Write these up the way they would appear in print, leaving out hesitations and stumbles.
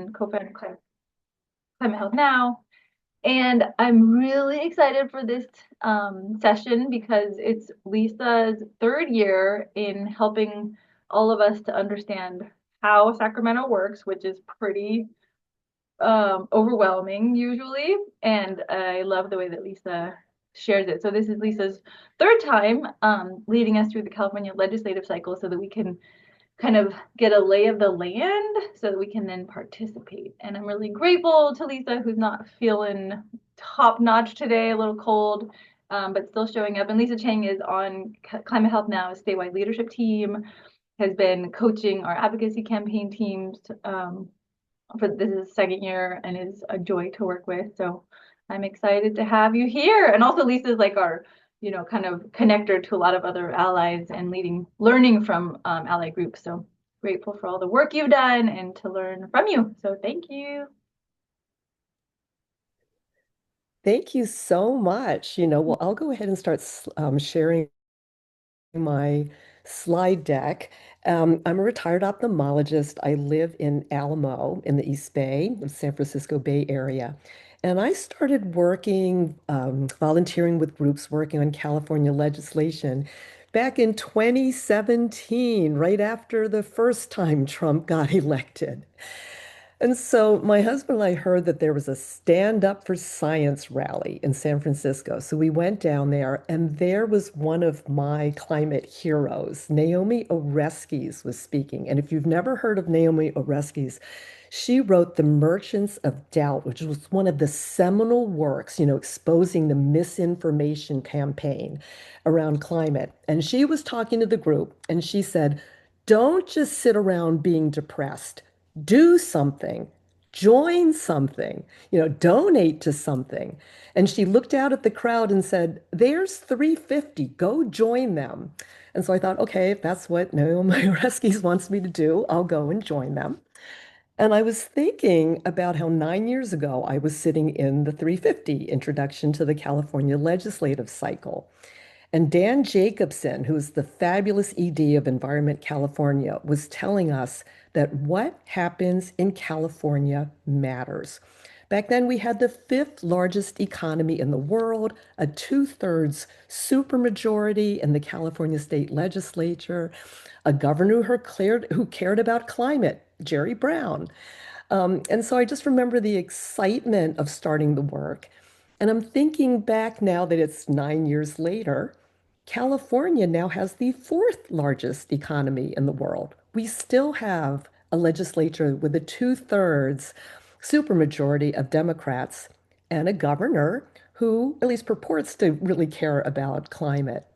and co-founder of Climate Health Now. And I'm really excited for this session because it's Lisa's third year in helping all of us to understand how Sacramento works, which is pretty overwhelming usually. And I love the way that Lisa shares it. So this is Lisa's third time leading us through the California legislative cycle so that we can kind of get a lay of the land so that we can then participate. And I'm really grateful to Lisa, who's not feeling top notch today, a little cold, but still showing up. And Lisa Chang is on Climate Health Now, statewide leadership team, has been coaching our advocacy campaign teams for this is the second year and is a joy to work with. So I'm excited to have you here. And also Lisa's like our, kind of connector to a lot of other allies and learning from ally groups. So grateful for all the work you've done and to learn from you. So thank you. Thank you so much. Well, I'll go ahead and start sharing my slide deck. I'm a retired ophthalmologist. I live in Alamo in the East Bay, the San Francisco Bay Area. And I started working, volunteering with groups working on California legislation back in 2017, right after the first time Trump got elected. And so my husband and I heard that there was a Stand Up for Science rally in San Francisco. So we went down there, and there was one of my climate heroes, Naomi Oreskes, was speaking. And if you've never heard of Naomi Oreskes, she wrote The Merchants of Doubt, which was one of the seminal works, exposing the misinformation campaign around climate. And she was talking to the group, and she said, don't just sit around being depressed. Do something, join something, donate to something. And she looked out at the crowd and said, there's 350, go join them. And so I thought, okay, if that's what Naomi Oreskes wants me to do, I'll go and join them. And I was thinking about how 9 years ago I was sitting in the 350 Introduction to the California Legislative Cycle. And Dan Jacobson, who's the fabulous ED of Environment California, was telling us that what happens in California matters. Back then, we had the fifth largest economy in the world, a two-thirds supermajority in the California state legislature, a governor who cared about climate, Jerry Brown. And so I just remember the excitement of starting the work. And I'm thinking back now that it's 9 years later, California now has the fourth largest economy in the world. We still have a legislature with a two-thirds supermajority of Democrats and a governor who at least purports to really care about climate.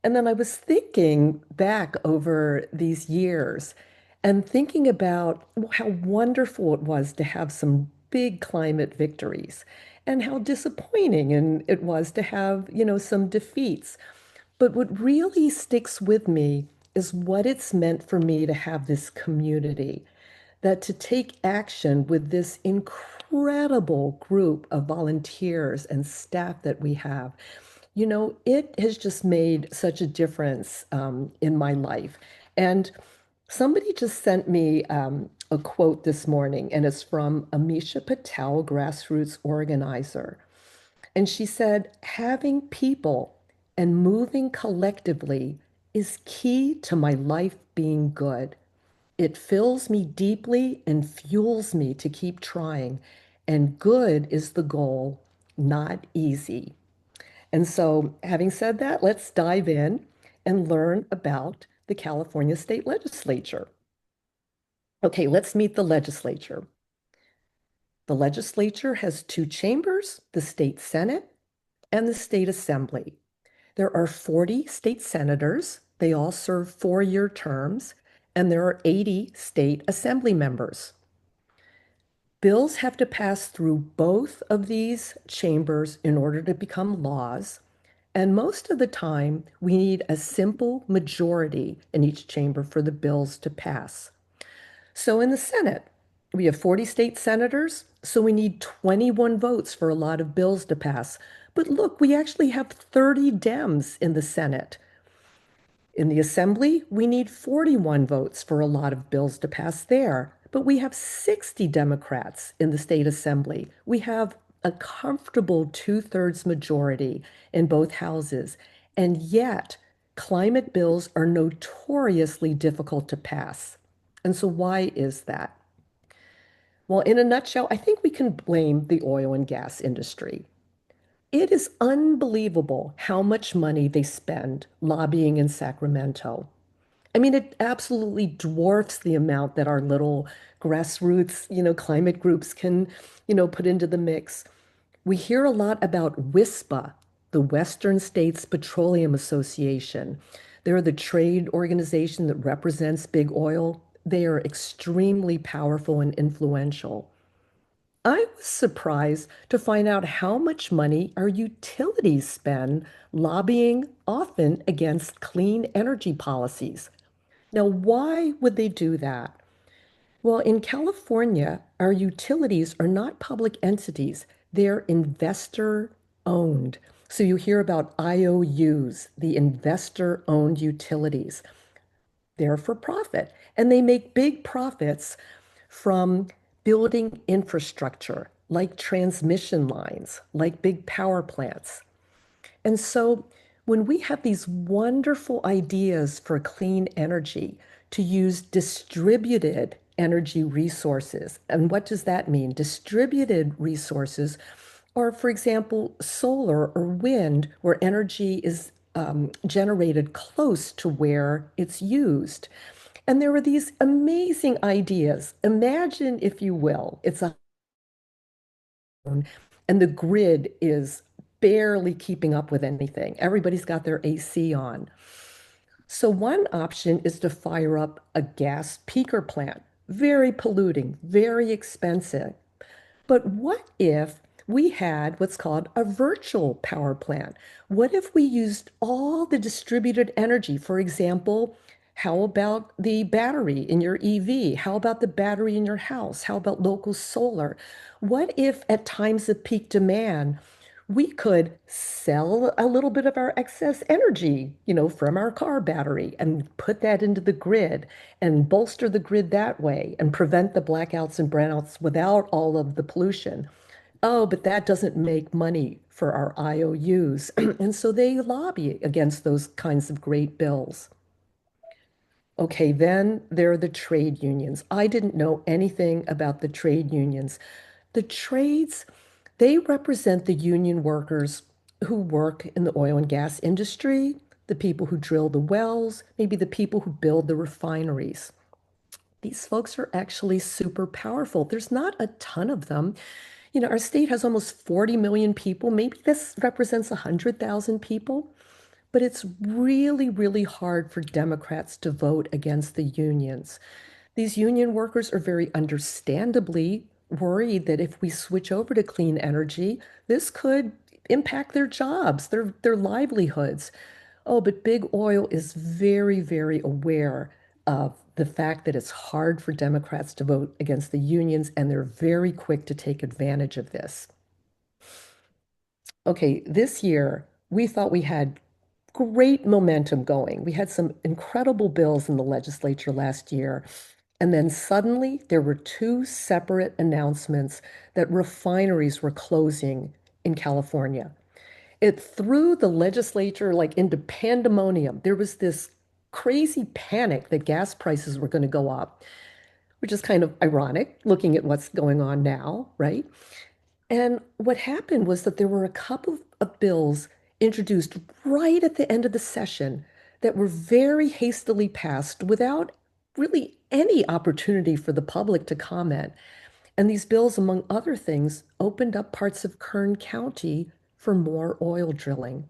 And then I was thinking back over these years and thinking about how wonderful it was to have some big climate victories and how disappointing it was to have, some defeats. But what really sticks with me is what it's meant for me to have this community, that to take action with this incredible group of volunteers and staff that we have. It has just made such a difference in my life. And somebody just sent me a quote this morning, and it's from Amisha Patel, grassroots organizer. And she said, having people and moving collectively is key to my life being good. It fills me deeply and fuels me to keep trying. And good is the goal, not easy. And so, having said that, let's dive in and learn about the California State Legislature. Okay, let's meet the legislature. The legislature has two chambers, the state senate and the state assembly. There are 40 state senators. They all serve 4-year terms, and there are 80 state assembly members. Bills have to pass through both of these chambers in order to become laws. And most of the time, we need a simple majority in each chamber for the bills to pass. So in the Senate, we have 40 state senators, so we need 21 votes for a lot of bills to pass. But look, we actually have 30 Dems in the Senate. In the Assembly, we need 41 votes for a lot of bills to pass there. but we have 60 Democrats in the state assembly. We have a comfortable two-thirds majority in both houses. And yet, climate bills are notoriously difficult to pass. And so, why is that? Well, in a nutshell, I think we can blame the oil and gas industry. It is unbelievable how much money they spend lobbying in Sacramento. I mean, it absolutely dwarfs the amount that our little grassroots, climate groups can, put into the mix. We hear a lot about WISPA, the Western States Petroleum Association. They're the trade organization that represents big oil. They are extremely powerful and influential. I was surprised to find out how much money our utilities spend lobbying, often against clean energy policies. Now, why would they do that? Well, in California, our utilities are not public entities, they're investor owned. So you hear about IOUs, the investor owned utilities. They're for profit, and they make big profits from building infrastructure like transmission lines, like big power plants. And so when we have these wonderful ideas for clean energy to use distributed energy resources, and what does that mean? Distributed resources are, for example, solar or wind, where energy is generated close to where it's used. And there were these amazing ideas. Imagine, if you will, it's a and the grid is barely keeping up with anything. Everybody's got their AC on. So one option is to fire up a gas peaker plant. Very polluting, very expensive. But what if we had what's called a virtual power plant? What if we used all the distributed energy? For example, how about the battery in your EV? How about the battery in your house? How about local solar? What if at times of peak demand, we could sell a little bit of our excess energy, from our car battery and put that into the grid and bolster the grid that way and prevent the blackouts and brownouts without all of the pollution. Oh, but that doesn't make money for our IOUs. And so they lobby against those kinds of great bills. Okay, then there are the trade unions. I didn't know anything about the trade unions. The trades, they represent the union workers who work in the oil and gas industry, the people who drill the wells, maybe the people who build the refineries. These folks are actually super powerful. There's not a ton of them. Our state has almost 40 million people. Maybe this represents 100,000 people. But it's really, really hard for Democrats to vote against the unions. These union workers are very understandably worried that if we switch over to clean energy, this could impact their jobs, their livelihoods. Oh, but big oil is very, very aware of the fact that it's hard for Democrats to vote against the unions, and they're very quick to take advantage of this. Okay, this year we thought we had great momentum going. We had some incredible bills in the legislature last year. And then suddenly there were two separate announcements that refineries were closing in California. It threw the legislature like into pandemonium. There was this crazy panic that gas prices were going to go up, which is kind of ironic looking at what's going on now, right? And what happened was that there were a couple of bills introduced right at the end of the session that were very hastily passed without really any opportunity for the public to comment. And these bills, among other things, opened up parts of Kern County for more oil drilling.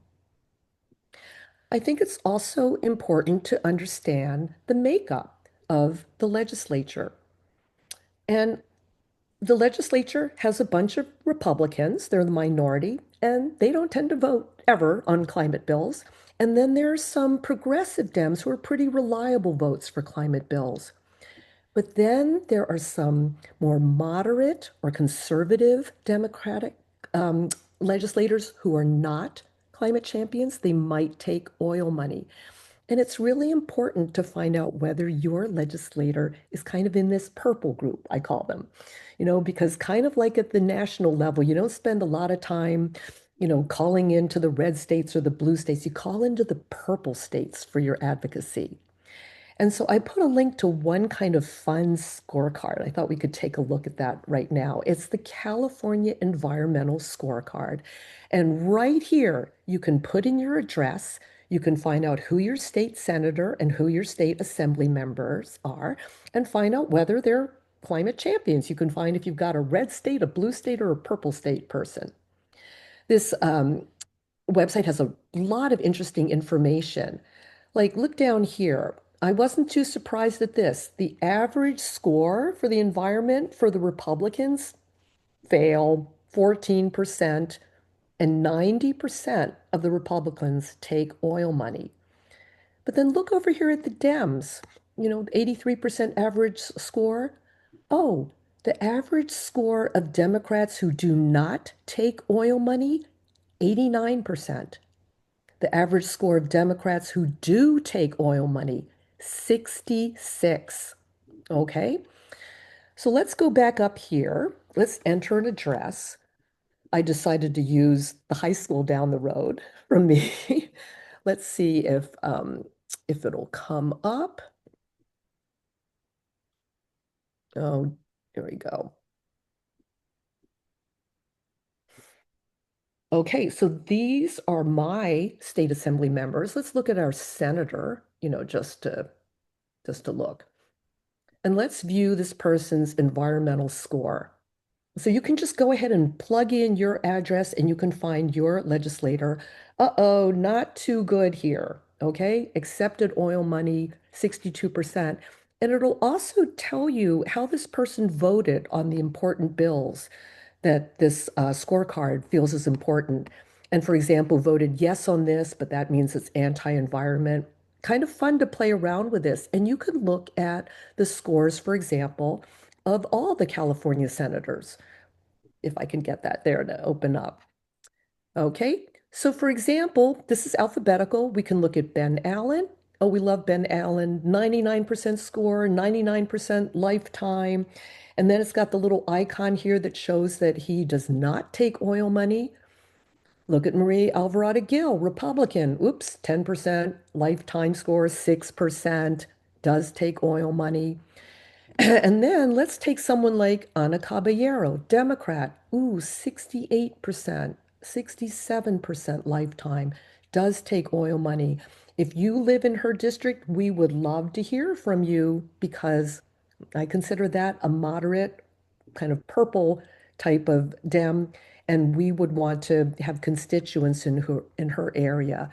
I think it's also important to understand the makeup of the legislature. And the legislature has a bunch of Republicans, they're the minority, and they don't tend to vote ever on climate bills. And then there's some progressive Dems who are pretty reliable votes for climate bills. But then there are some more moderate or conservative Democratic um, legislators who are not climate champions. They might take oil money. And it's really important to find out whether your legislator is kind of in this purple group, I call them, because kind of like at the national level, you don't spend a lot of time, calling into the red states or the blue states. You call into the purple states for your advocacy. And so I put a link to one kind of fun scorecard. I thought we could take a look at that right now. It's the California Environmental Scorecard. And right here, you can put in your address. You can find out who your state senator and who your state assembly members are, and find out whether they're climate champions. You can find if you've got a red state, a blue state, or a purple state person. This website has a lot of interesting information. Like, look down here. I wasn't too surprised at this. The average score for the environment for the Republicans fail 14%, and 90% of the Republicans take oil money. But then look over here at the Dems, 83% average score. Oh, the average score of Democrats who do not take oil money, 89%. The average score of Democrats who do take oil money, 66. Okay, so let's go back up here. Let's enter an address. I decided to use the high school down the road from me. Let's see if it'll come up. Oh, here we go. Okay, so these are my state assembly members. Let's look at our senator, just to look. And let's view this person's environmental score. So you can just go ahead and plug in your address and you can find your legislator. Uh-oh, not too good here. Okay, accepted oil money, 62%. And it'll also tell you how this person voted on the important bills that this scorecard feels is important. And for example, voted yes on this, but that means it's anti-environment. Kind of fun to play around with this. And you can look at the scores, for example, of all the California senators, if I can get that there to open up. Okay, so for example, this is alphabetical. We can look at Ben Allen. Oh, we love Ben Allen, 99% score, 99% lifetime. And then it's got the little icon here that shows that he does not take oil money. Look at Marie Alvarado Gill, Republican. Oops, 10%, lifetime score, 6%, does take oil money. And then let's take someone like Ana Caballero, Democrat. Ooh, 68%, 67% lifetime, does take oil money. If you live in her district, we would love to hear from you because I consider that a moderate, kind of purple type of Dem, and we would want to have constituents in her area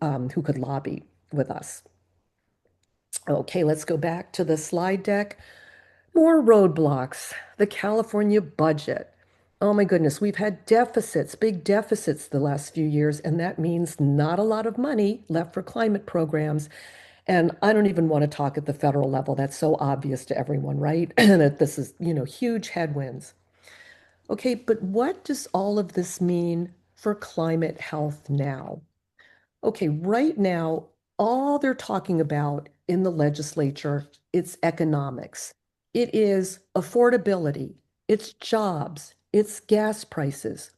who could lobby with us. Okay, let's go back to the slide deck. More roadblocks, the California budget. Oh my goodness, we've had deficits, big deficits the last few years, and that means not a lot of money left for climate programs. And I don't even want to talk at the federal level. That's so obvious to everyone, right? That this is, huge headwinds. Okay, but what does all of this mean for climate health now? Okay, right now, all they're talking about in the legislature, it's economics. It is affordability, it's jobs, it's gas prices.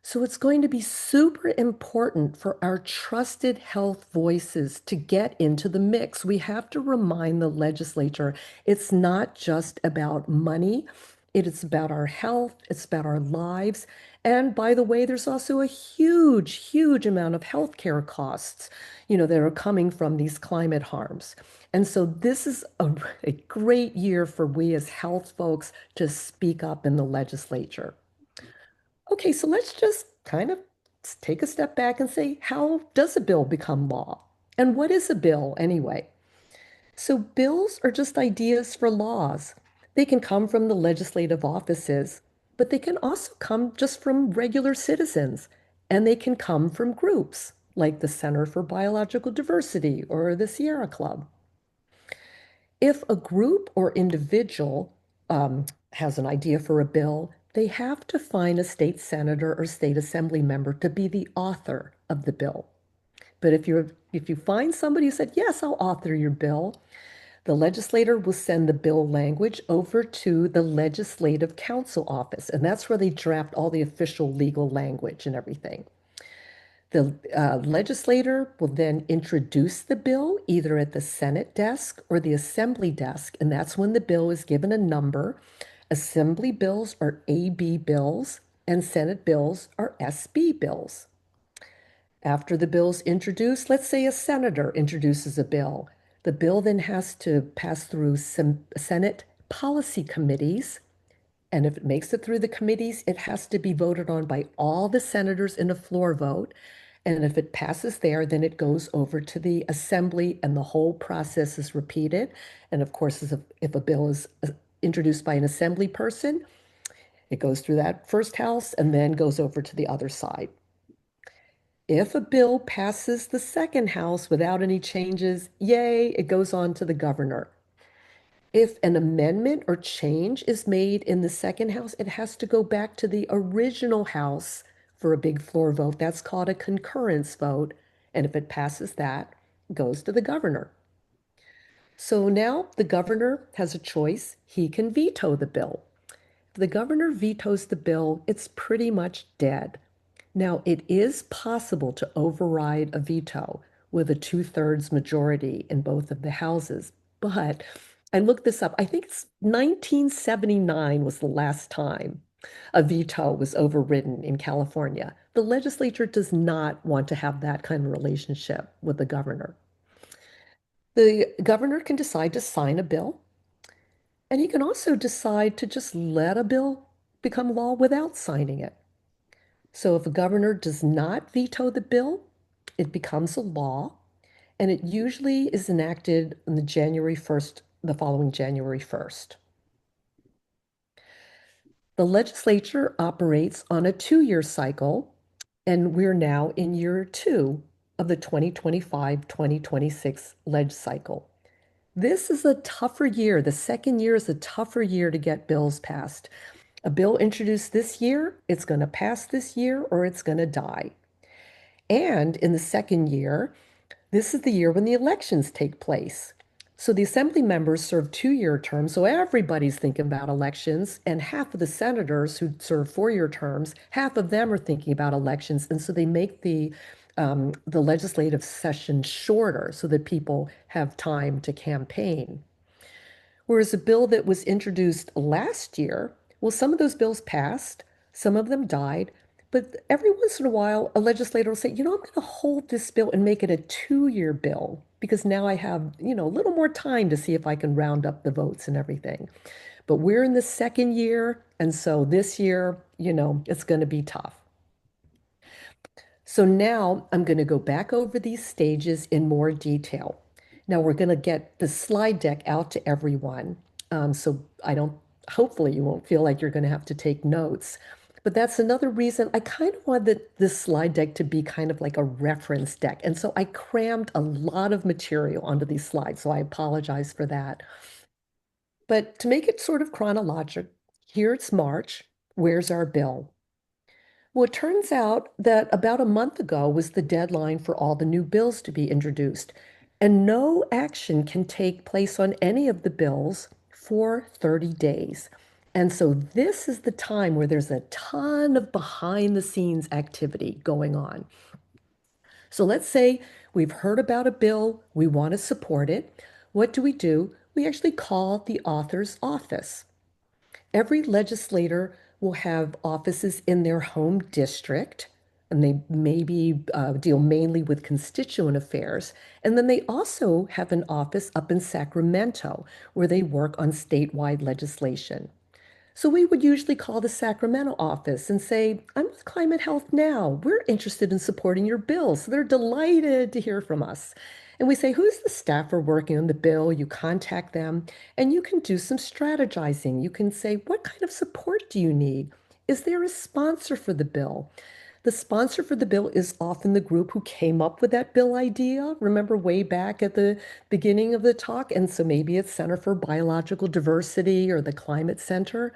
So it's going to be super important for our trusted health voices to get into the mix. We have to remind the legislature it's not just about money, it is about our health, it's about our lives. And by the way, there's also a huge, huge amount of healthcare costs, that are coming from these climate harms. And so this is a great year for we as health folks to speak up in the legislature. Okay, so let's just kind of take a step back and say, how does a bill become law? And what is a bill anyway? So, bills are just ideas for laws. They can come from the legislative offices, but they can also come just from regular citizens, and they can come from groups like the Center for Biological Diversity or the Sierra Club. If a group or individual has an idea for a bill, they have to find a state senator or state assembly member to be the author of the bill. But if you find somebody who said, yes, I'll author your bill, the legislator will send the bill language over to the Legislative Counsel office, and that's where they draft all the official legal language and everything. The legislator will then introduce the bill either at the Senate desk or the Assembly desk, and that's when the bill is given a number. Assembly bills are AB bills, and Senate bills are SB bills. After the bill's introduced, let's say a senator introduces a bill. The bill then has to pass through some Senate policy committees. And if it makes it through the committees, it has to be voted on by all the senators in a floor vote. And if it passes there, then it goes over to the assembly and the whole process is repeated. And of course, if a bill is introduced by an assembly person, it goes through that first house and then goes over to the other side. If a bill passes the second house without any changes, yay, it goes on to the governor. If an amendment or change is made in the second house, it has to go back to the original house for a big floor vote. That's called a concurrence vote. And if it passes that, it goes to the governor. So now the governor has a choice. He can veto the bill. If the governor vetoes the bill, it's pretty much dead. Now, it is possible to override a veto with a two-thirds majority in both of the houses, but I looked this up. I think it's 1979 was the last time a veto was overridden in California. The legislature does not want to have that kind of relationship with the governor. The governor can decide to sign a bill, and he can also decide to just let a bill become law without signing it. So if a governor does not veto the bill, it becomes a law, and it usually is enacted on the January 1st, the following January 1st. The legislature operates on a 2-year cycle, and we're now in year 2 of the 2025-2026 leg cycle. This is a tougher year. The second year is a tougher year to get bills passed. A bill introduced this year, it's going to pass this year or it's going to die. And in the second year, this is the year when the elections take place. So the assembly members serve 2-year terms, so everybody's thinking about elections, and half of the senators who serve 4-year terms, half of them are thinking about elections, and so they make the legislative session shorter so that people have time to campaign. Whereas a bill that was introduced last year, well, some of those bills passed, some of them died, but every once in a while, a legislator will say, you know, I'm going to hold this bill and make it a 2-year bill because now I have, a little more time to see if I can round up the votes and everything. But we're in the second year, and so this year, it's going to be tough. So now I'm going to go back over these stages in more detail. Now we're going to get the slide deck out to everyone. So hopefully you won't feel like you're going to have to take notes. But that's another reason I kind of wanted this slide deck to be kind of like a reference deck. And so I crammed a lot of material onto these slides. So I apologize for that. But to make it sort of chronologic, here it's March. Where's our bill? Well, it turns out that about a month ago was the deadline for all the new bills to be introduced, and no action can take place on any of the bills for 30 days. And so this is the time where there's a ton of behind the scenes activity going on. So let's say we've heard about a bill, we want to support it. What do? We actually call the author's office. Every legislator will have offices in their home district, and they maybe deal mainly with constituent affairs. And then they also have an office up in Sacramento where they work on statewide legislation. So we would usually call the Sacramento office and say, I'm with Climate Health Now. We're interested in supporting your bill. So they're delighted to hear from us. And we say, who's the staffer working on the bill? You contact them and you can do some strategizing. You can say, what kind of support do you need? Is there a sponsor for the bill? The sponsor for the bill is often the group who came up with that bill idea. Remember way back at the beginning of the talk? And so maybe it's Center for Biological Diversity or the Climate Center.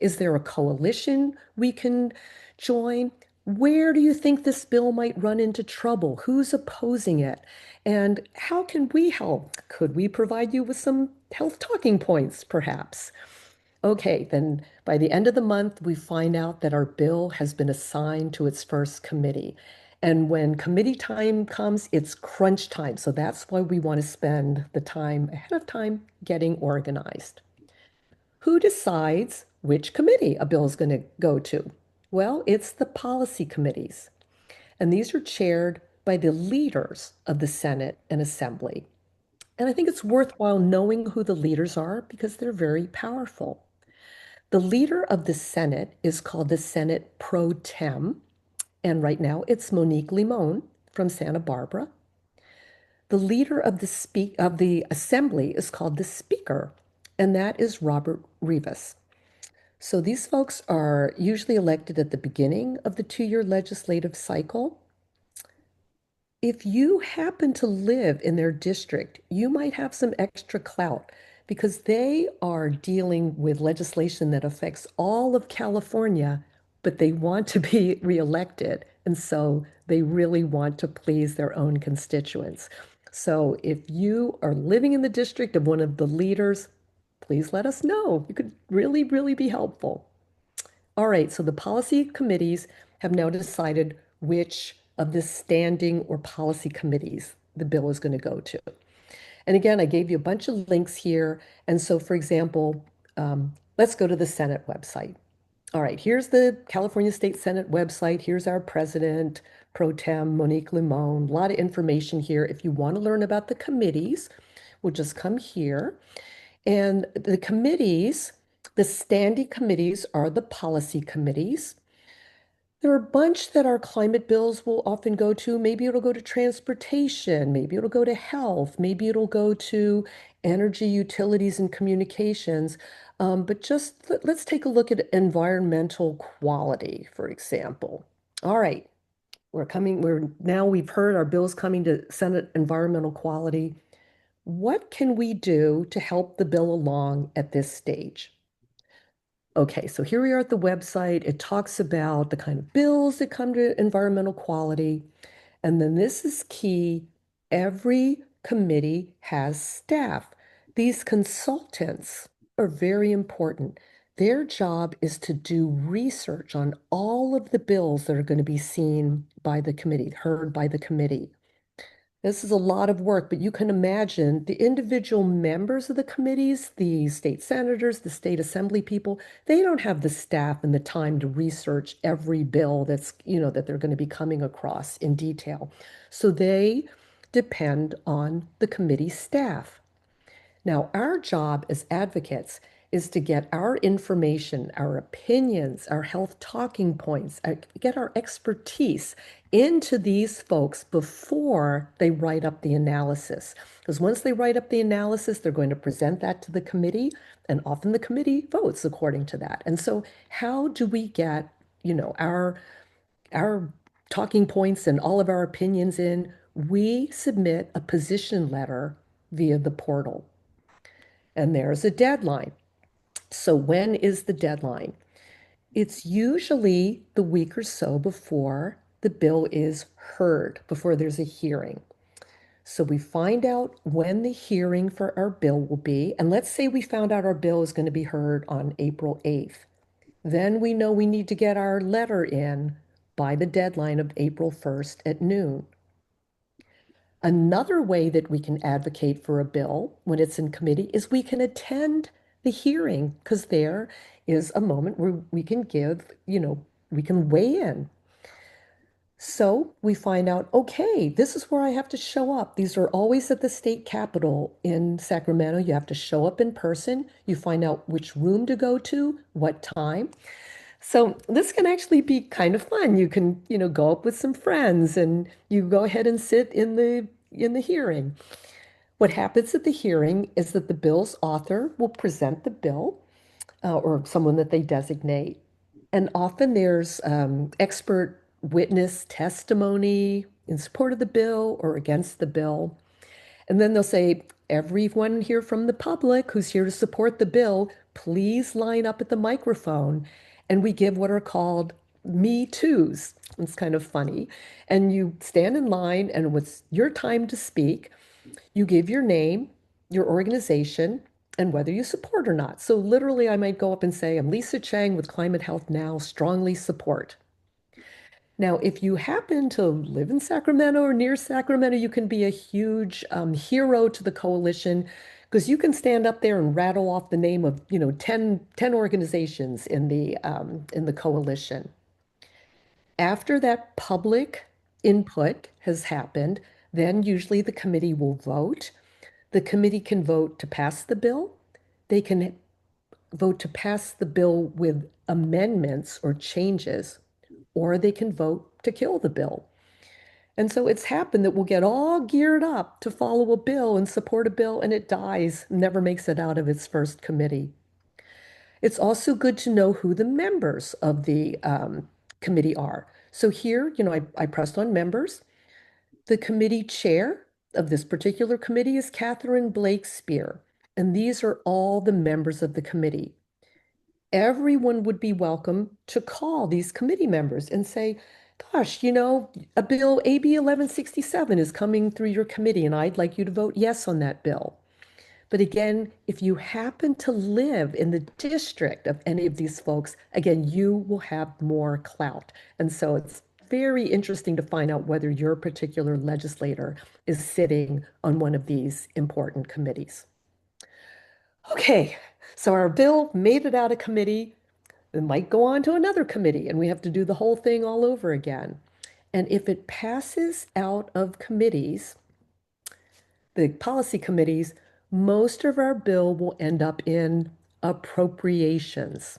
Is there a coalition we can join? Where do you think this bill might run into trouble? Who's opposing it? And how can we help? Could we provide you with some health talking points, perhaps? Okay, then by the end of the month, we find out that our bill has been assigned to its first committee. And when committee time comes, it's crunch time. So that's why we want to spend the time ahead of time getting organized. Who decides which committee a bill is going to go to? Well, it's the policy committees. And these are chaired by the leaders of the Senate and Assembly. And I think it's worthwhile knowing who the leaders are because they're very powerful. The leader of the Senate is called the Senate Pro Tem, and right now it's Monique Limon from Santa Barbara. The leader of the Assembly is called the Speaker, and that is Robert Rivas. So these folks are usually elected at the beginning of the two-year legislative cycle. If you happen to live in their district, you might have some extra clout because they are dealing with legislation that affects all of California, but they want to be reelected. And so they really want to please their own constituents. So if you are living in the district of one of the leaders, please let us know. You could really, really be helpful. All right, so the policy committees have now decided which of the standing or policy committees the bill is going to go to. And again, I gave you a bunch of links here. And so, for example, let's go to the Senate website. All right, here's the California State Senate website. Here's our president, Pro Tem Monique Limon. A lot of information here. If you want to learn about the committees, we'll just come here. And the committees, the standing committees are the policy committees. There are a bunch that our climate bills will often go to. Maybe it'll go to transportation, maybe it'll go to health, maybe it'll go to energy, utilities, and communications. But just let's take a look at environmental quality, for example. All right, we've heard our bills coming to Senate environmental quality. What can we do to help the bill along at this stage? Okay, so here we are at the website. It talks about the kind of bills that come to environmental quality. And then this is key. Every committee has staff. These consultants are very important. Their job is to do research on all of the bills that are going to be seen by the committee, heard by the committee. This is a lot of work, but you can imagine the individual members of the committees, the state senators, the state assembly people, they don't have the staff and the time to research every bill that they're going to be coming across in detail. So they depend on the committee staff. Now, our job as advocates is to get our information, our opinions, our health talking points, get our expertise into these folks before they write up the analysis. Because once they write up the analysis, they're going to present that to the committee, and often the committee votes according to that. And so, how do we get, our talking points and all of our opinions in? We submit a position letter via the portal. And there's a deadline. So when is the deadline? It's usually the week or so before the bill is heard, before there's a hearing. So we find out when the hearing for our bill will be. And let's say we found out our bill is going to be heard on April 8th. Then we know we need to get our letter in by the deadline of April 1st at noon. Another way that we can advocate for a bill when it's in committee is we can attend the hearing because there is a moment where we can we can weigh in. So we find out, okay, this is where I have to show up. These are always at the state capitol in Sacramento. You have to show up in person. You find out which room to go to, what time. So this can actually be kind of fun. You can, go up with some friends and you go ahead and sit in the hearing. What happens at the hearing is that the bill's author will present the bill or someone that they designate. And often there's expert witness testimony in support of the bill or against the bill. And then they'll say, everyone here from the public who's here to support the bill, please line up at the microphone. And we give what are called Me Too's. It's kind of funny. And you stand in line, and when it's your time to speak, you give your name, your organization, and whether you support or not. So literally, I might go up and say, I'm Lisa Chang with Climate Health Now, strongly support. Now, if you happen to live in Sacramento or near Sacramento, you can be a huge hero to the coalition because you can stand up there and rattle off the name of, 10 organizations in the coalition. After that public input has happened, then usually the committee will vote. The committee can vote to pass the bill. They can vote to pass the bill with amendments or changes, or they can vote to kill the bill. And so it's happened that we'll get all geared up to follow a bill and support a bill, and it dies, never makes it out of its first committee. It's also good to know who the members of the committee are. So here, I pressed on members. The committee chair of this particular committee is Catherine Blakespear, and these are all the members of the committee. Everyone would be welcome to call these committee members and say, gosh, a bill AB 1167 is coming through your committee, and I'd like you to vote yes on that bill. But again, if you happen to live in the district of any of these folks, again, you will have more clout. And so it's very interesting to find out whether your particular legislator is sitting on one of these important committees. Okay, so our bill made it out of committee. It might go on to another committee, and we have to do the whole thing all over again. And if it passes out of committees, the policy committees, most of our bill will end up in appropriations.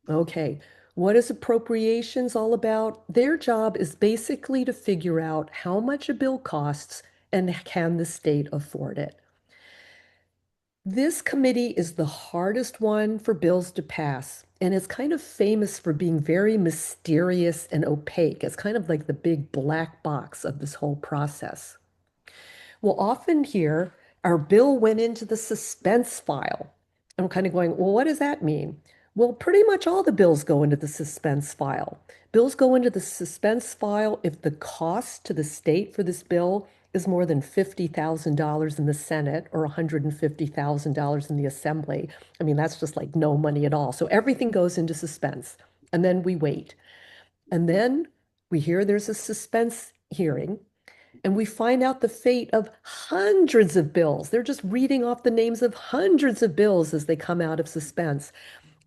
Okay, what is appropriations all about? Their job is basically to figure out how much a bill costs and can the state afford it. This committee is the hardest one for bills to pass, and it's kind of famous for being very mysterious and opaque. It's kind of like the big black box of this whole process. Well, often here, our bill went into the suspense file. I'm kind of going, well, what does that mean? Well, pretty much all the bills go into the suspense file. Bills go into the suspense file if the cost to the state for this bill is more than $50,000 in the Senate or $150,000 in the Assembly. I mean, that's just like no money at all. So everything goes into suspense. And then we wait. And then we hear there's a suspense hearing and we find out the fate of hundreds of bills. They're just reading off the names of hundreds of bills as they come out of suspense.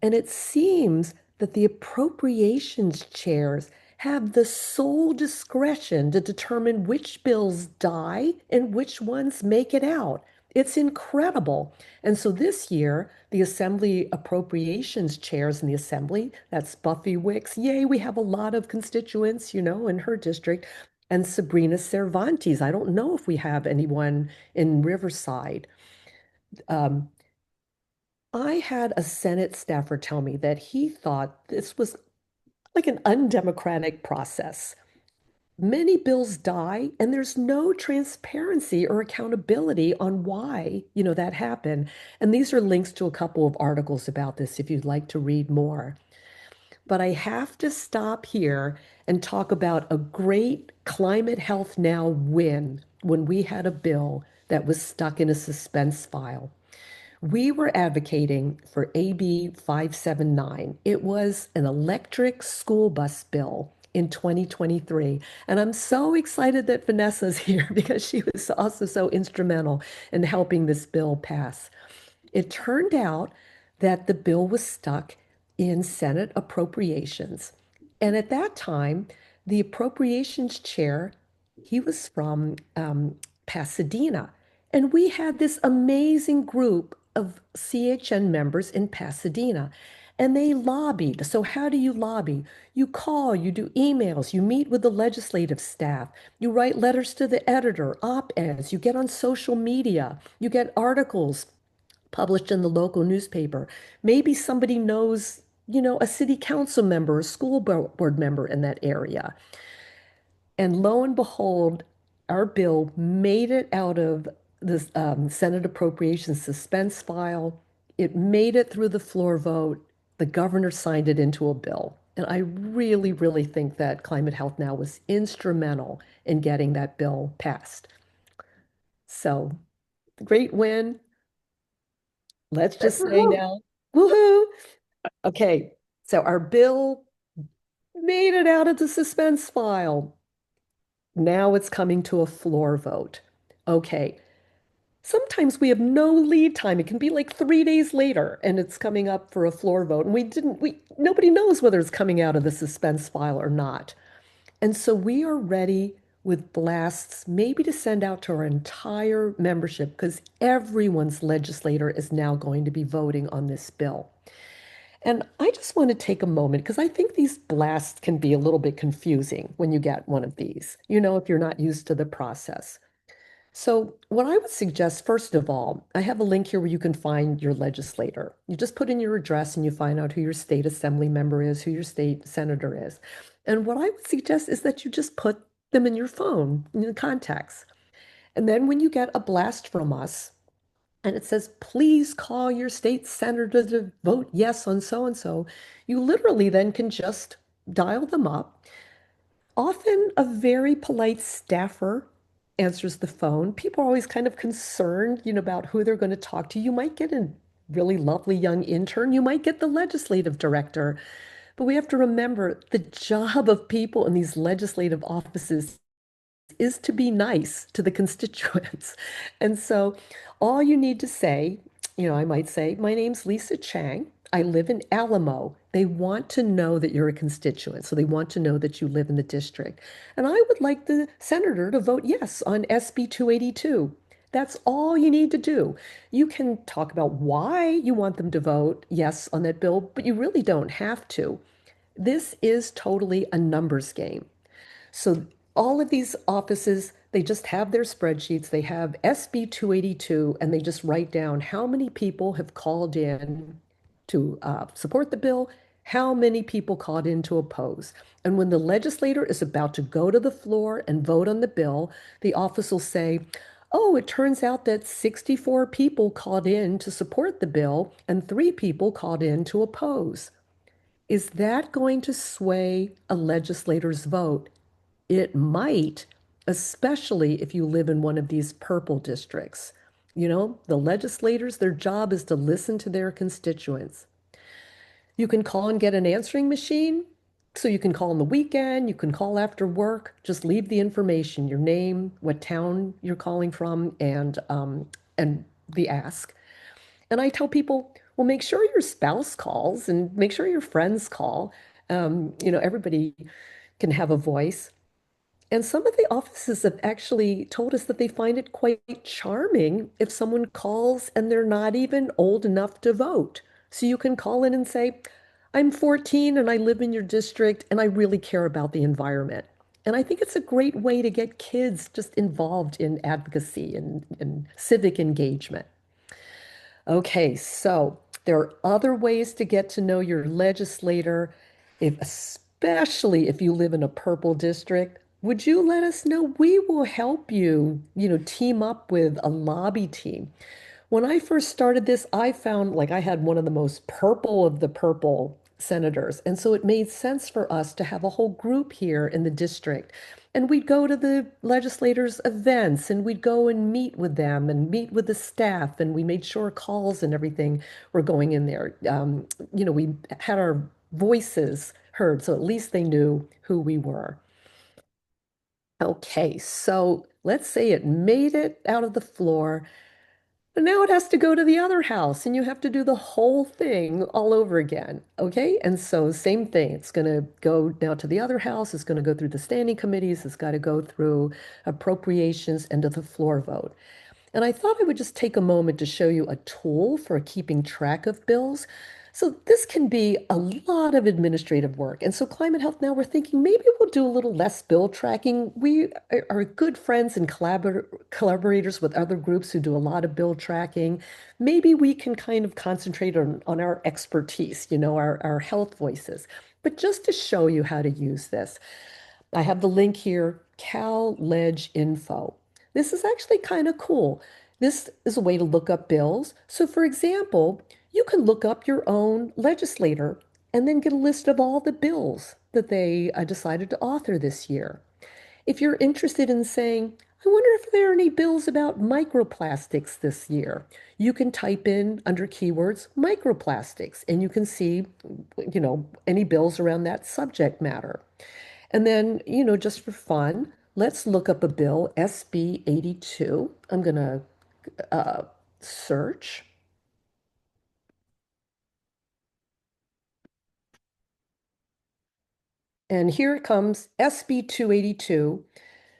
And it seems that the appropriations chairs have the sole discretion to determine which bills die and which ones make it out. It's incredible. And so this year, the Assembly appropriations chairs in the Assembly, that's Buffy Wicks. Yay, we have a lot of constituents, in her district. And Sabrina Cervantes. I don't know if we have anyone in Riverside. Um, I had a Senate staffer tell me that he thought this was like an undemocratic process. Many bills die, and there's no transparency or accountability on why, that happened. And these are links to a couple of articles about this if you'd like to read more. But I have to stop here and talk about a great Climate Health Now win when we had a bill that was stuck in a suspense file. We were advocating for AB 579. It was an electric school bus bill in 2023. And I'm so excited that Vanessa's here because she was also so instrumental in helping this bill pass. It turned out that the bill was stuck in Senate appropriations. And at that time, the appropriations chair, he was from Pasadena. And we had this amazing group of CHN members in Pasadena. And they lobbied. So, how do you lobby? You call, you do emails, you meet with the legislative staff, you write letters to the editor, op-eds, you get on social media, you get articles published in the local newspaper. Maybe somebody knows, a city council member, a school board member in that area. And lo and behold, our bill made it out of the Senate Appropriations suspense file. It made it through the floor vote. The governor signed it into a bill. And I really, really think that Climate Health Now was instrumental in getting that bill passed. So, great win. Let's But just say woohoo, now, woohoo. Okay, so our bill made it out of the suspense file. Now it's coming to a floor vote. Okay, sometimes we have no lead time. It can be like 3 days later and it's coming up for a floor vote. And nobody knows whether it's coming out of the suspense file or not. And so we are ready with blasts, maybe to send out to our entire membership because everyone's legislator is now going to be voting on this bill. And I just want to take a moment because I think these blasts can be a little bit confusing when you get one of these, if you're not used to the process. So, what I would suggest, first of all, I have a link here where you can find your legislator. You just put in your address and you find out who your state assembly member is, who your state senator is. And what I would suggest is that you just put them in your phone, in the contacts. And then when you get a blast from us and it says, please call your state senator to vote yes on so and so, you literally then can just dial them up. Often a very polite staffer answers the phone. People are always kind of concerned, about who they're going to talk to. You might get a really lovely young intern. You might get the legislative director. But we have to remember the job of people in these legislative offices is to be nice to the constituents. And so all you need to say, I might say, my name's Lisa Chang. I live in Alamo. They want to know that you're a constituent. So they want to know that you live in the district. And I would like the senator to vote yes on SB 282. That's all you need to do. You can talk about why you want them to vote yes on that bill, but you really don't have to. This is totally a numbers game. So all of these offices, they just have their spreadsheets. They have SB 282, and they just write down how many people have called in to support the bill, how many people called in to oppose. And when the legislator is about to go to the floor and vote on the bill, the office will say, oh, it turns out that 64 people called in to support the bill and 3 people called in to oppose. Is that going to sway a legislator's vote? It might, especially if you live in one of these purple districts. The legislators, their job is to listen to their constituents. You can call and get an answering machine. So you can call on the weekend, you can call after work, just leave the information, your name, what town you're calling from, and the ask. And I tell people, well, make sure your spouse calls and make sure your friends call. Everybody can have a voice. And some of the offices have actually told us that they find it quite charming if someone calls and they're not even old enough to vote. So you can call in and say, I'm 14 and I live in your district and I really care about the environment. And I think it's a great way to get kids just involved in advocacy and civic engagement. Okay, so there are other ways to get to know your legislator, especially if you live in a purple district. Would you let us know? We will help you, team up with a lobby team. When I first started this, I found like I had one of the most purple of the purple senators. And so it made sense for us to have a whole group here in the district. And we'd go to the legislators' events and we'd go and meet with them and meet with the staff. And we made sure calls and everything were going in there. We had our voices heard, so at least they knew who we were. Okay, so let's say it made it out of the floor. But now it has to go to the other house and you have to do the whole thing all over again. Okay. And so, same thing. It's going to go now to the other house. It's going to go through the standing committees. It's got to go through appropriations and to the floor vote. And I thought I would just take a moment to show you a tool for keeping track of bills. So this can be a lot of administrative work. And so Climate Health Now, we're thinking maybe we'll do a little less bill tracking. We are good friends and collaborators with other groups who do a lot of bill tracking. Maybe we can kind of concentrate on our expertise, our health voices. But just to show you how to use this, I have the link here, Cal Leg Info. This is actually kind of cool. This is a way to look up bills. So, for example, you can look up your own legislator and then get a list of all the bills that they decided to author this year. If you're interested in saying, I wonder if there are any bills about microplastics this year, you can type in under keywords microplastics and you can see, any bills around that subject matter. And then, just for fun, let's look up a bill, SB 82. I'm going to uh, search. And here it comes, SB 282.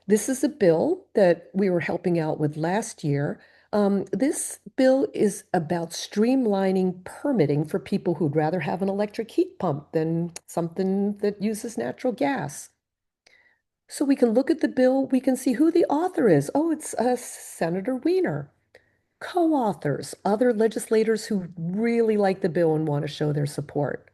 This is a bill that we were helping out with last year. This bill is about streamlining permitting for people who'd rather have an electric heat pump than something that uses natural gas. So we can look at the bill, we can see who the author is. Oh, it's Senator Weiner. Co-authors, other legislators who really like the bill and want to show their support.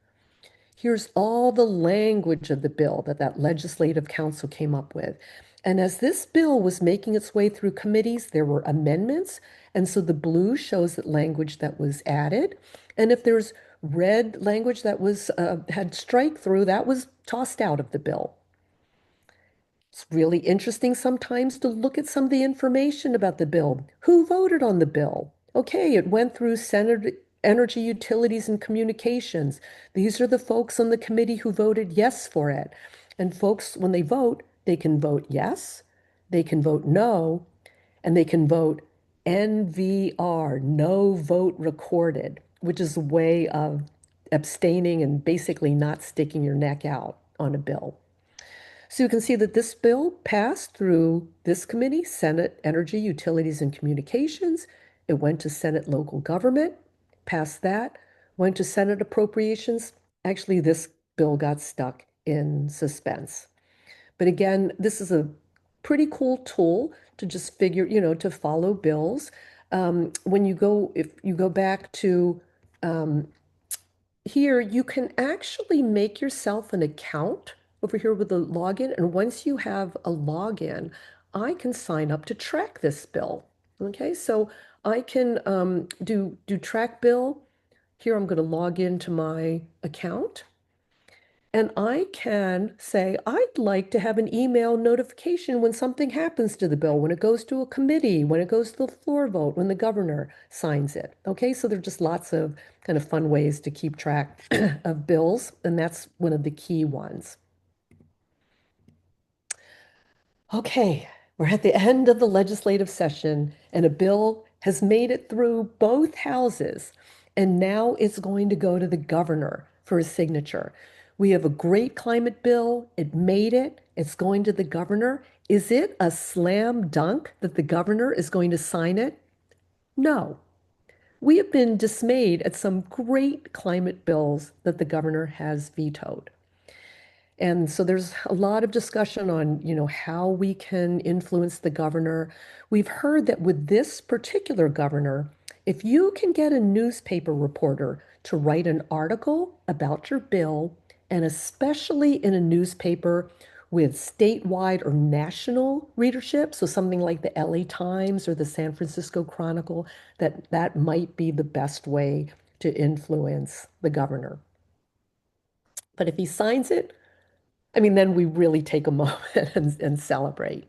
Here's all the language of the bill that that legislative council came up with. And as this bill was making its way through committees, there were amendments. And so the blue shows that language that was added. And if there's red language that was had strike through, that was tossed out of the bill. It's really interesting sometimes to look at some of the information about the bill. Who voted on the bill? Okay, it went through Senate Energy, Utilities, and Communications. These are the folks on the committee who voted yes for it. And folks, when they can vote yes, they can vote no, and they can vote NVR, no vote recorded, which is a way of abstaining and basically not sticking your neck out on a bill. So you can see that this bill passed through this committee, Senate Energy, Utilities, and Communications. It went to Senate Local Government, passed that, went to Senate Appropriations. Actually, this bill got stuck in suspense. But again, this is a pretty cool tool to just figure, to follow bills. If you go back to um, here, you can actually make yourself an account over here with a login. And once you have a login, I can sign up to track this bill. Okay, so I can do track bill. Here, I'm going to log into my account. And I can say, I'd like to have an email notification when something happens to the bill, when it goes to a committee, when it goes to the floor vote, when the governor signs it. Okay, so there are just lots of kind of fun ways to keep track of bills, and that's one of the key ones. Okay, we're at the end of the legislative session, and a bill has made it through both houses, and now it's going to go to the governor for his signature. We have a great climate bill. It made it. It's going to the governor. Is it a slam dunk that the governor is going to sign it? No. We have been dismayed at some great climate bills that the governor has vetoed. And so there's a lot of discussion on, how we can influence the governor. We've heard that with this particular governor, if you can get a newspaper reporter to write an article about your bill, and especially in a newspaper with statewide or national readership, so something like the LA Times or the San Francisco Chronicle, that might be the best way to influence the governor. But if he signs it, I mean, then we really take a moment and celebrate.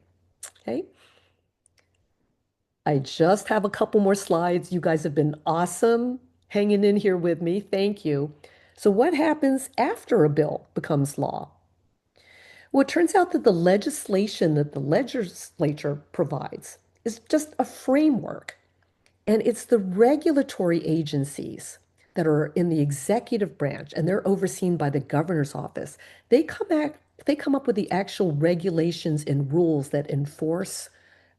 Okay. I just have a couple more slides. You guys have been awesome hanging in here with me. Thank you. So, what happens after a bill becomes law? Well, it turns out that the legislation that the legislature provides is just a framework. And it's the regulatory agencies that are in the executive branch, and they're overseen by the governor's office. They come up with the actual regulations and rules that enforce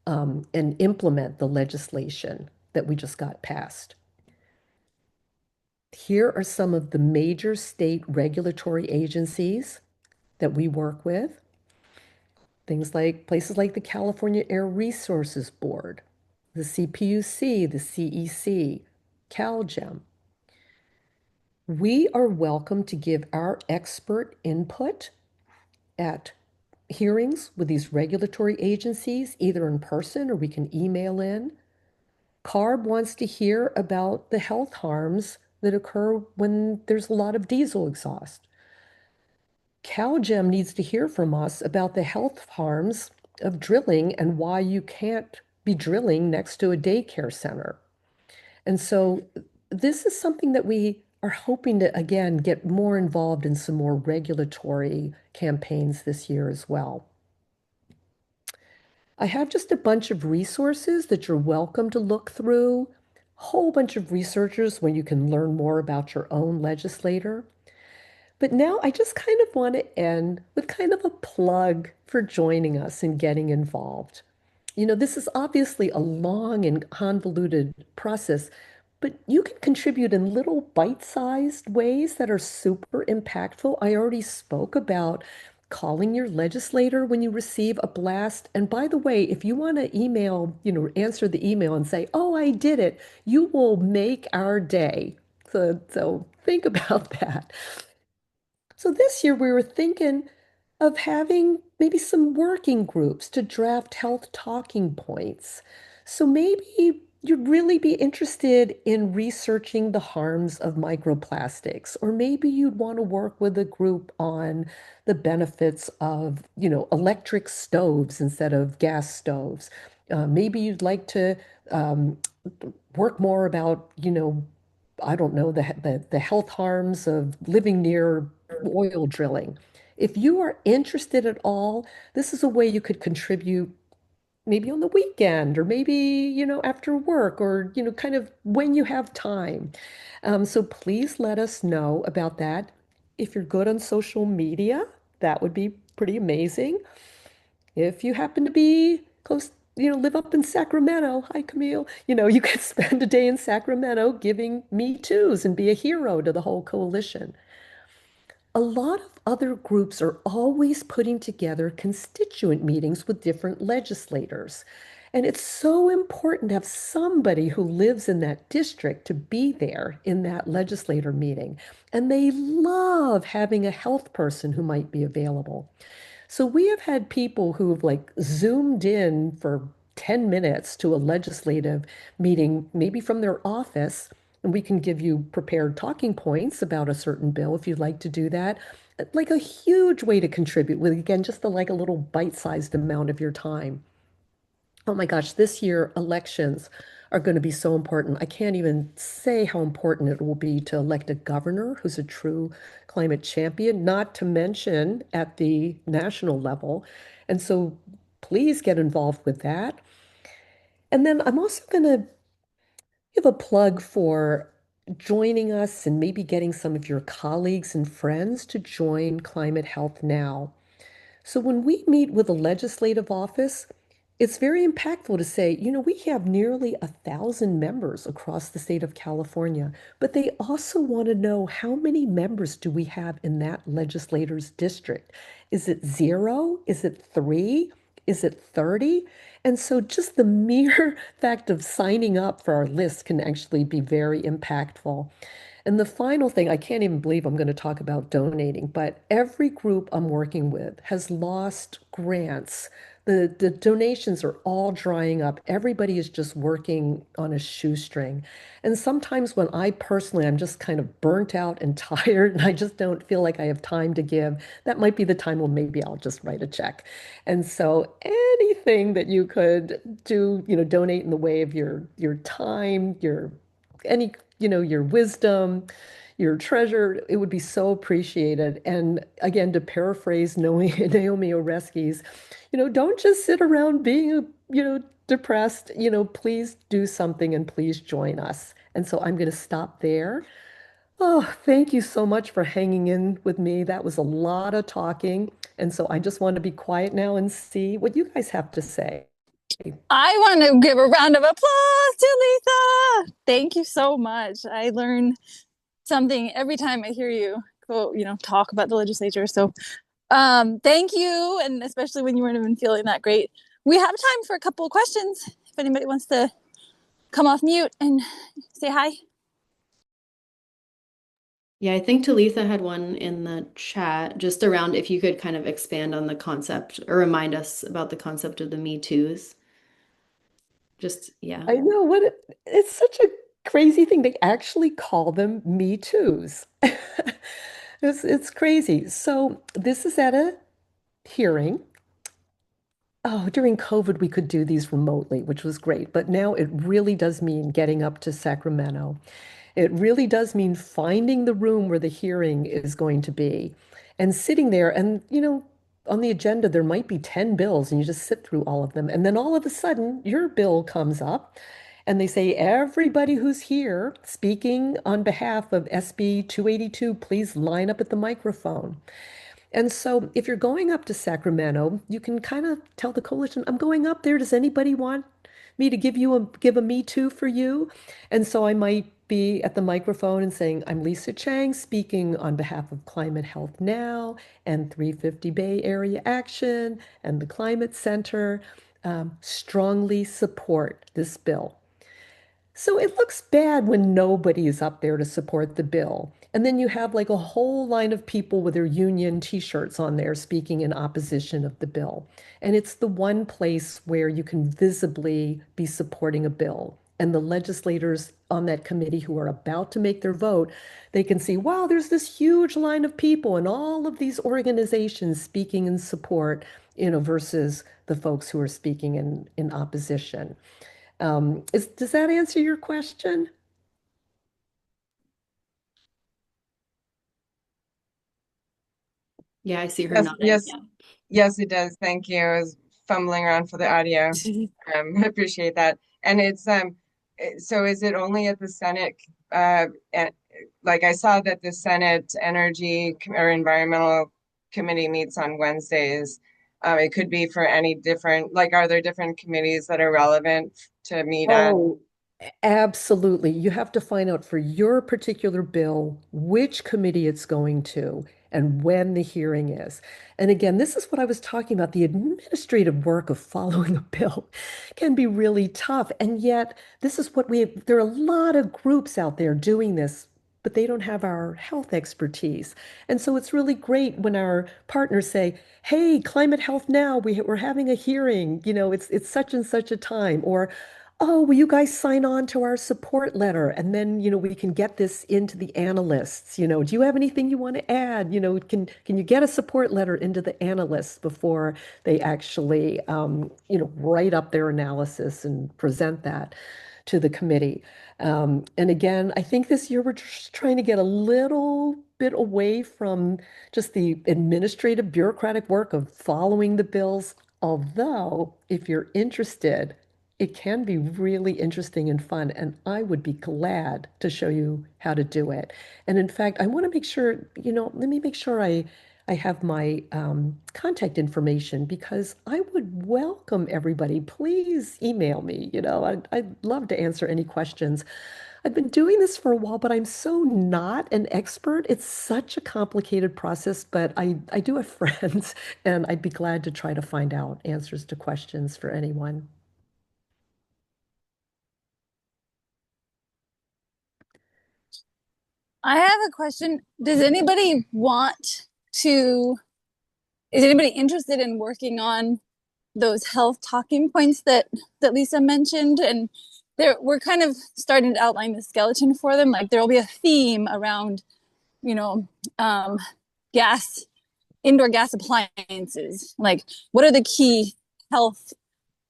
and implement the legislation that we just got passed. Here are some of the major state regulatory agencies that we work with. Things like places like the California Air Resources Board, the CPUC, the CEC, CalGEM. We are welcome to give our expert input at hearings with these regulatory agencies, either in person or we can email in. CARB wants to hear about the health harms that occur when there's a lot of diesel exhaust. CalGEM needs to hear from us about the health harms of drilling and why you can't be drilling next to a daycare center. And so this is something that we are hoping to, again, get more involved in some more regulatory campaigns this year as well. I have just a bunch of resources that you're welcome to look through, a whole bunch of researchers where you can learn more about your own legislator. But now I just kind of want to end with kind of a plug for joining us and getting involved. This is obviously a long and convoluted process, but you can contribute in little bite-sized ways that are super impactful. I already spoke about calling your legislator when you receive a blast. And by the way, if you want to email, answer the email and say, "Oh, I did it," you will make our day. So think about that. So this year we were thinking of having maybe some working groups to draft health talking points. So maybe you'd really be interested in researching the harms of microplastics, or maybe you'd want to work with a group on the benefits of, electric stoves instead of gas stoves. Maybe you'd like to um, work more about, I don't know, the health harms of living near oil drilling. If you are interested at all, this is a way you could contribute maybe on the weekend or maybe, after work or, kind of when you have time. So please let us know about that. If you're good on social media, that would be pretty amazing. If you happen to be close, live up in Sacramento, hi Camille, you could spend a day in Sacramento giving Me Too's and be a hero to the whole coalition. A lot of other groups are always putting together constituent meetings with different legislators. And it's so important to have somebody who lives in that district to be there in that legislator meeting. And they love having a health person who might be available. So we have had people who've like zoomed in for 10 minutes to a legislative meeting, maybe from their office, and we can give you prepared talking points about a certain bill if you'd like to do that. Like a huge way to contribute with, again, just like a little bite-sized amount of your time. Oh my gosh, this year elections are going to be so important. I can't even say how important it will be to elect a governor who's a true climate champion, not to mention at the national level. And so please get involved with that. And then I'm also going to give a plug for joining us and maybe getting some of your colleagues and friends to join Climate Health Now. So when we meet with a legislative office, it's very impactful to say, we have nearly 1,000 members across the state of California, but they also want to know how many members do we have in that legislator's district? Is it zero? Is it three? Is it 30? And so just the mere fact of signing up for our list can actually be very impactful. And the final thing, I can't even believe I'm going to talk about donating, but every group I'm working with has lost grants. The donations are all drying up. Everybody is just working on a shoestring. And sometimes when I personally, I'm just kind of burnt out and tired and I just don't feel like I have time to give, that might be the time when maybe I'll just write a check. And so anything that you could do, donate in the way of your time, your any, your wisdom, your treasure, it would be so appreciated. And again, to paraphrase Naomi Oreskes, don't just sit around being, depressed, please do something and please join us. And so I'm going to stop there. Oh, thank you so much for hanging in with me. That was a lot of talking. And so I just want to be quiet now and see what you guys have to say. I want to give a round of applause to Lisa. Thank you so much. I learn something every time I hear you go, talk about the legislature. So thank you. And especially when you weren't even feeling that great. We have time for a couple of questions. If anybody wants to come off mute and say hi. Yeah, I think Talitha had one in the chat just around if you could kind of expand on the concept or remind us about the concept of the Me Too's. Just, yeah. I know it's such a crazy thing, they actually call them Me Too's. It's crazy. So this is at a hearing. Oh, during COVID, we could do these remotely, which was great. But now it really does mean getting up to Sacramento. It really does mean finding the room where the hearing is going to be and sitting there. And, on the agenda, there might be 10 bills, and you just sit through all of them. And then all of a sudden, your bill comes up, and they say, everybody who's here speaking on behalf of SB 282, please line up at the microphone. And so if you're going up to Sacramento, you can kind of tell the coalition, I'm going up there. Does anybody want me to give a me too for you? And so I might be at the microphone and saying, I'm Lisa Chang speaking on behalf of Climate Health Now and 350 Bay Area Action and the Climate Center. Strongly support this bill. So it looks bad when nobody is up there to support the bill. And then you have like a whole line of people with their union t-shirts on there speaking in opposition of the bill. And it's the one place where you can visibly be supporting a bill. And the legislators on that committee who are about to make their vote, they can see, wow, there's this huge line of people and all of these organizations speaking in support, versus the folks who are speaking in opposition. Does that answer your question? Yeah, I see her Yes, nodding. yes, yes, it does. Thank you. I was fumbling around for the audio. I appreciate that. And so is it only at the Senate? And, like I saw that the Senate or Environmental Committee meets on Wednesdays. It could be for any different, like, are there different committees that are relevant to meet at? Oh, absolutely. You have to find out for your particular bill which committee it's going to and when the hearing is. And again, this is what I was talking about. The administrative work of following a bill can be really tough. And yet, this is there are a lot of groups out there doing this, but they don't have our health expertise. And so it's really great when our partners say, hey, Climate Health Now, we're having a hearing, it's such and such a time. Or, oh, will you guys sign on to our support letter? And then, we can get this into the analysts. Do you have anything you want to add? Can you get a support letter into the analysts before they actually, write up their analysis and present that to the committee? And again, I think this year we're just trying to get a little bit away from just the administrative bureaucratic work of following the bills. Although, if you're interested, it can be really interesting and fun, and I would be glad to show you how to do it. And in fact, I want to make sure, let me make sure I have my contact information because I would welcome everybody. Please email me. I'd love to answer any questions. I've been doing this for a while, but I'm so not an expert. It's such a complicated process, but I do have friends, and I'd be glad to try to find out answers to questions for anyone. I have a question. Is anybody interested in working on those health talking points that Lisa mentioned? And we're kind of starting to outline the skeleton for them. Like there will be a theme around, you know, indoor gas appliances. Like what are the key health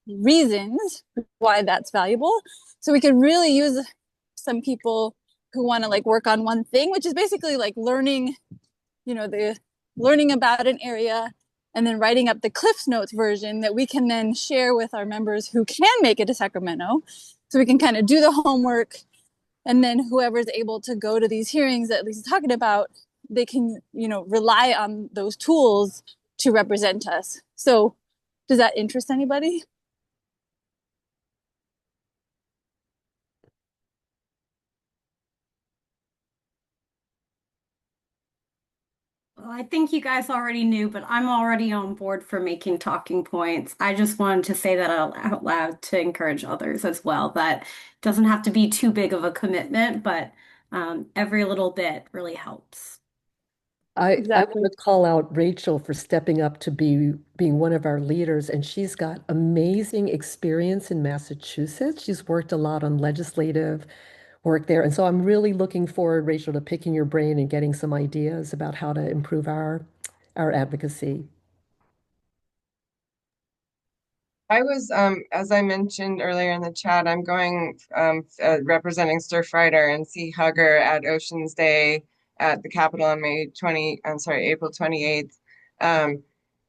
reasons why that's valuable? So we could really use some people who want to like work on one thing, which is basically like learning about an area and then writing up the Cliff Notes version that we can then share with our members who can make it to Sacramento. So we can kind of do the homework, and then whoever's able to go to these hearings that Lisa's talking about, they can, rely on those tools to represent us. So does that interest anybody? Well, I think you guys already knew, but I'm already on board for making talking points. I just wanted to say that out loud to encourage others as well. That doesn't have to be too big of a commitment, but every little bit really helps. I Exactly. want to call out Rachel for stepping up to being one of our leaders, and she's got amazing experience in Massachusetts. She's worked a lot on legislative work there. And so I'm really looking forward, Rachel, to picking your brain and getting some ideas about how to improve our advocacy. I was, as I mentioned earlier in the chat, I'm going representing Surfrider and Sea Hugger at Oceans Day at the Capitol on April 28th.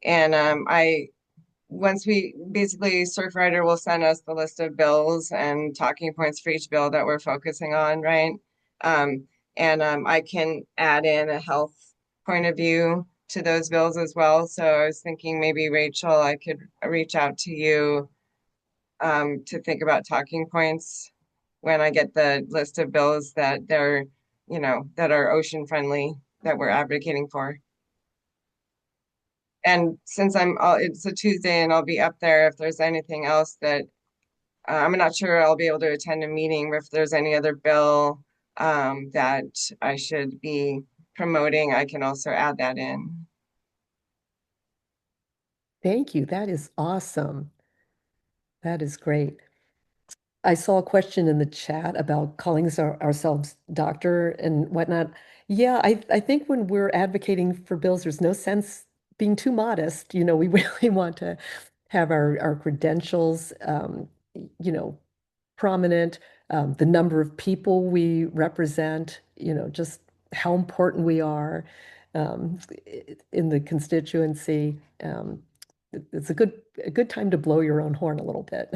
And once we basically Surfrider will send us the list of bills and talking points for each bill that we're focusing on, right? I can add in a health point of view to those bills as well. So I was thinking maybe Rachel, I could reach out to you to think about talking points when I get the list of bills that that are ocean friendly that we're advocating for. And since it's a Tuesday and I'll be up there, if there's anything else that I'm not sure I'll be able to attend a meeting, if there's any other bill that I should be promoting, I can also add that in. Thank you. That is awesome. That is great. I saw a question in the chat about calling ourselves doctor and whatnot. Yeah, I think when we're advocating for bills, there's no sense being too modest. We really want to have our credentials, prominent, the number of people we represent, just how important we are in the constituency. It's a good time to blow your own horn a little bit.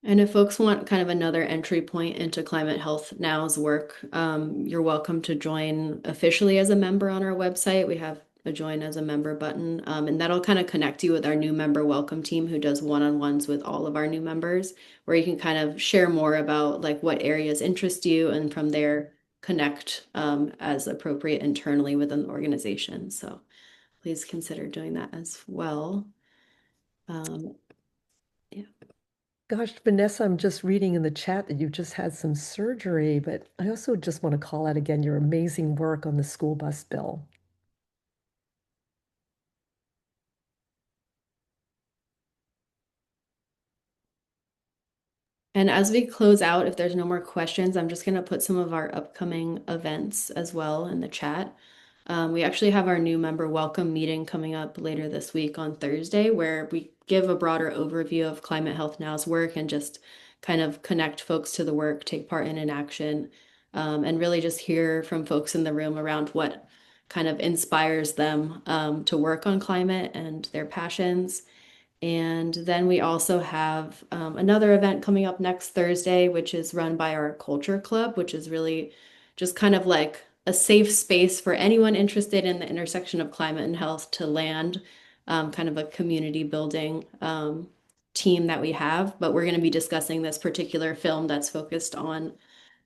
And if folks want kind of another entry point into Climate Health Now's work, you're welcome to join officially as a member on our website. We have a join as a member button, and that'll kind of connect you with our new member welcome team who does one-on-ones with all of our new members, where you can kind of share more about like what areas interest you, and from there connect as appropriate internally within the organization. So please consider doing that as well. Yeah. Gosh, Vanessa, I'm just reading in the chat that you just had some surgery, but I also just want to call out again your amazing work on the school bus bill. And as we close out, if there's no more questions, I'm just going to put some of our upcoming events as well in the chat. We actually have our new member welcome meeting coming up later this week on Thursday, where we give a broader overview of Climate Health Now's work and just kind of connect folks to the work, take part in action, and really just hear from folks in the room around what kind of inspires them to work on climate and their passions. And then we also have another event coming up next Thursday, which is run by our Culture Club, which is really just kind of like a safe space for anyone interested in the intersection of climate and health to land, kind of a community building team that we have. But we're going to be discussing this particular film that's focused on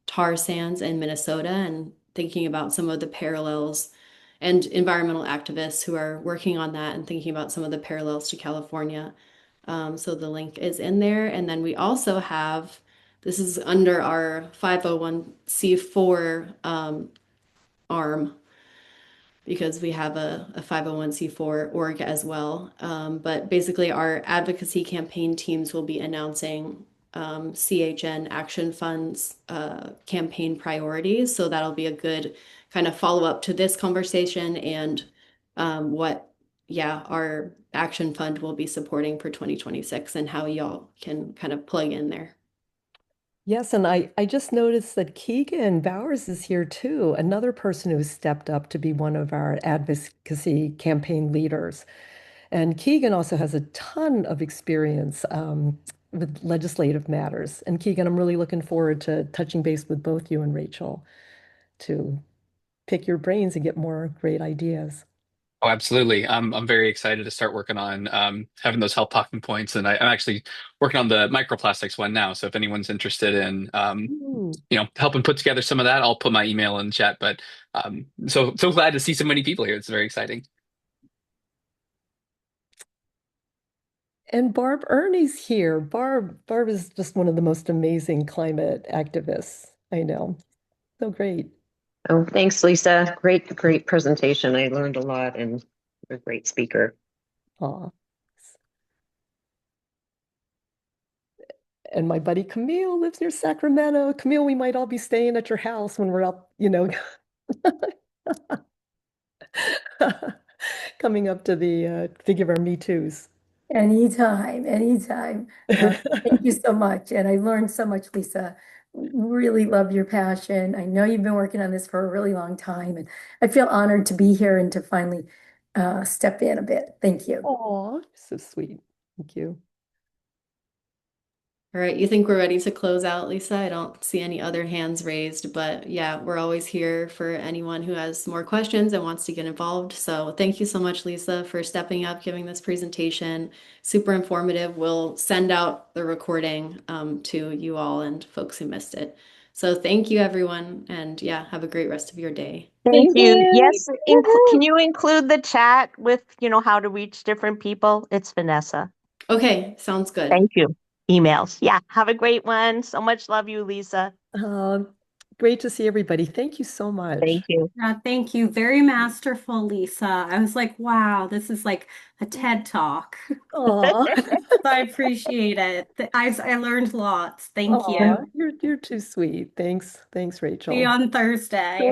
tar sands in Minnesota and thinking about some of the parallels and environmental activists who are working on that and thinking about some of the parallels to California. So the link is in there. And then we also have, this is under our 501c4 arm, because we have a 501c4 org as well. But basically, our advocacy campaign teams will be announcing CHN Action Fund's campaign priorities. So that'll be a good kind of follow up to this conversation and what, our Action Fund will be supporting for 2026 and how y'all can kind of plug in there. Yes, and I just noticed that Keegan Bowers is here too, another person who stepped up to be one of our advocacy campaign leaders. And Keegan also has a ton of experience with legislative matters. And Keegan, I'm really looking forward to touching base with both you and Rachel to pick your brains and get more great ideas. Oh, absolutely. I'm very excited to start working on having those health talking points, and I'm actually working on the microplastics one now. So if anyone's interested in Ooh. helping put together some of that, I'll put my email in the chat. But so glad to see so many people here. It's very exciting. And Barb Ernie's here. Barb is just one of the most amazing climate activists I know. So great. Oh, thanks, Lisa. Great presentation. I learned a lot and you're a great speaker. Aw. And my buddy Camille lives near Sacramento. Camille, we might all be staying at your house when we're up, coming up to to give our Me Too's. Anytime, anytime. Thank you so much. And I learned so much, Lisa. Really love your passion. I know you've been working on this for a really long time, and I feel honored to be here and to finally step in a bit. Thank you. Oh, so sweet. Thank you. All right, you think we're ready to close out, Lisa? I don't see any other hands raised, but yeah, we're always here for anyone who has more questions and wants to get involved. So thank you so much, Lisa, for stepping up, giving this presentation. Super informative. We'll send out the recording to you all and folks who missed it. So thank you, everyone, and yeah, have a great rest of your day. Thank you. Yes, Woohoo! can you include the chat with, how to reach different people? It's Vanessa. Okay, sounds good. Thank you. Emails. Yeah, have a great one. So much love you, Lisa. Great to see everybody. Thank you so much. Thank you. Thank you. Very masterful, Lisa. I was like, wow, this is like a TED Talk. Aw. I appreciate it. I learned lots. Thank Aw, you. you're too sweet. Thanks, See you Rachel. on Thursday.